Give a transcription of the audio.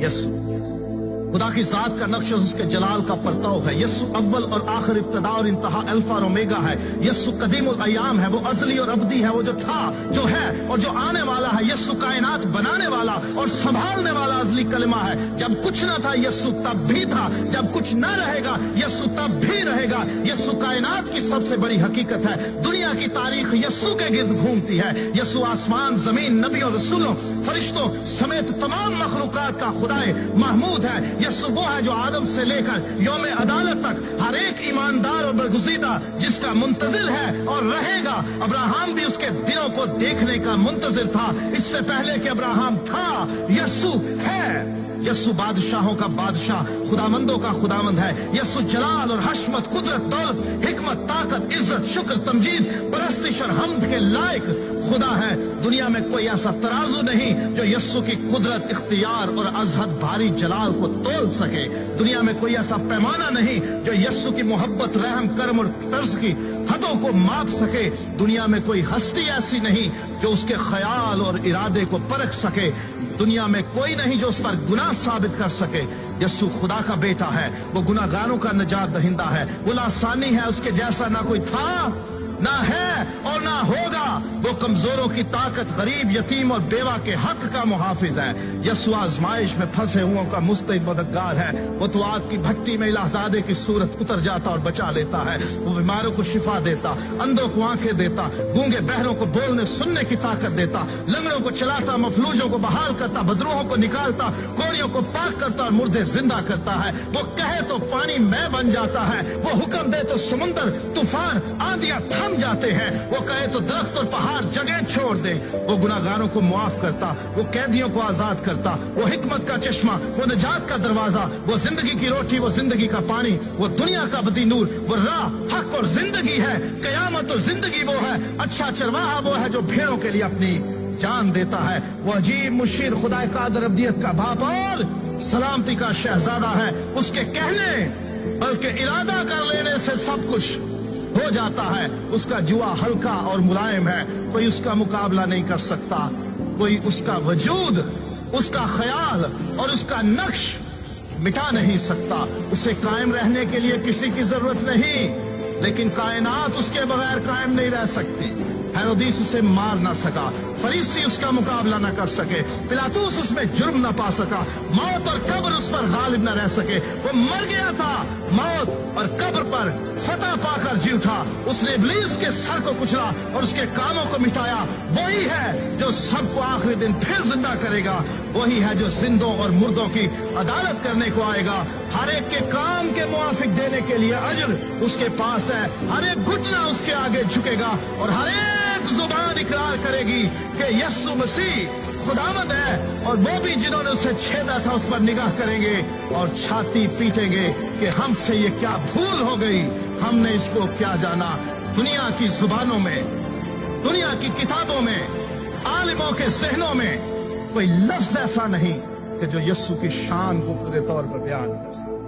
यसु खुदा की जात का नक्श उसके जलाल का परताव है। यसु अव्वल और आखिर, इब्तदा और इंतहा, अल्फा और ओमेगा है। यसु कदीम और अयाम है, वो अजली और अब्दी है, वो जो था, जो है और जो आने वाला है। यसु कायनात बनाने वाला और संभालने वाला अजली कलमा है। जब कुछ न था यसु तब भी था, जब कुछ न रहेगा यसु तब भी रहेगा। यसु कायनात की सबसे बड़ी हकीकत है। दुनिया की तारीख यसु के गिर्द घूमती है। यसु आसमान, जमीन, नबी और रसूलों, फरिश्तों समेत तमाम मखलूकात का खुदाए महमूद है। यसु वो है जो आदम से लेकर यौम अदालत तक हर एक ईमानदार और बरगुज़ीदा जिसका मुंतजिर है और रहेगा। अब्राहम भी उसके दिनों को देखने का मुंतजिर था, इससे पहले कि अब्राहम था। यसु है। यसु बादशाहों का बादशाह, खुदामंदों का खुदामंद है। यसु जलाल और हशमत, कुदरत, दौलत, हिकमत, ताकत, इज्जत, शुक्र, तमजीद, परस्तिश और हमद के लायक खुदा है। दुनिया में कोई ऐसा तराजू नहीं जो यसु की कुदरत, इख्तियार और अजहद भारी जलाल को तोल सके। दुनिया में कोई ऐसा पैमाना नहीं जो यसु की मोहब्बत, रहम, करम और तर्ज की हदों को माप सके। दुनिया में कोई हस्ती ऐसी नहीं जो उसके ख्याल और इरादे को परख सके। दुनिया में कोई नहीं जो उस पर गुनाह साबित कर सके। यसु खुदा का बेटा है, वो गुनाहगारों का निजात दहिंदा है। वो लासानी है, उसके जैसा ना कोई था, ना है और ना होगा। वो कमजोरों की ताकत, गरीब, यतीम और बेवा के हक का मुहाफिज है। यसु आजमाइश में फंसे हुओं का मुस्तैद मददगार है। वो तो आग की भट्टी में इलाहजादे की सूरत उतर जाता और बचा लेता है। वो बीमारों को शिफा देता, अंधों को आंखें देता, गूंगे बहरों को बोलने सुनने की ताकत देता, लंगड़ों को चलाता, मफलूजों को बहाल करता, बदरूहों को निकालता, कोरियों को पाक करता और मुर्दे जिंदा करता है। वो कहे तो पानी में बन जाता है, वो हुक्म दे तो समुंदर, तूफान, आंधियां थम जाते हैं। वो कहे तो दरख्त और पहाड़ जगह छोड़ दे। वो गुनाहगारों को मुआफ करता, वो कैदियों को आजाद करता, वो हिकमत का चश्मा, वो निजात का दरवाजा, वो जिंदगी की रोटी, वो जिंदगी का पानी, वो दुनिया का बदी नूर, वो राह, हक और जिंदगी है। कयामत और जिंदगी वो है। अच्छा चरवाहा वो है जो भेड़ों के लिए अपनी जान देता है। वो अजीब मुशीर, खुदा कादर, अब्दियत का बाप और सलामती का शहजादा है। उसके कहने बल्कि इरादा कर लेने से सब कुछ हो जाता है। उसका जुआ हल्का और मुलायम है, कोई उसका मुकाबला नहीं कर सकता। कोई उसका वजूद, उसका ख्याल और उसका नक्श मिटा नहीं सकता। उसे कायम रहने के लिए किसी की जरूरत नहीं, लेकिन कायनात उसके बगैर कायम नहीं रह सकती। हेरोदीस उसे मार ना सका, फरीसी उसका मुकाबला न कर सके, पिलातूस उसमें जुर्म न पा सका, मौत और कब्र उस पर गालिब न रह सके। वो मर गया था, मौत और कब्र पर फतह पाकर जी उठा। उसने इब्लीस के सर को कुचला और उसके कामों को मिटाया। वही है जो सबको आखिरी दिन फिर जिंदा करेगा। वही है जो जिंदों और मुर्दों की अदालत करने को आएगा। हर एक के काम के मुआफिक देने के लिए अजर उसके पास है। हर एक घुटना उसके आगे झुकेगा और हर एक जुबान इकरार करेगी कि यीशु मसीह खुदावंद है। और वो भी जिन्होंने उसे छेदा था उस पर निगाह करेंगे और छाती पीटेंगे कि हमसे ये क्या भूल हो गई, हमने इसको क्या जाना। दुनिया की जुबानों में, दुनिया की किताबों में, आलिमों के ज़हनों में कोई लफ्ज ऐसा नहीं कि जो यीशु की शान को पूरे तौर पर बयान कर सके।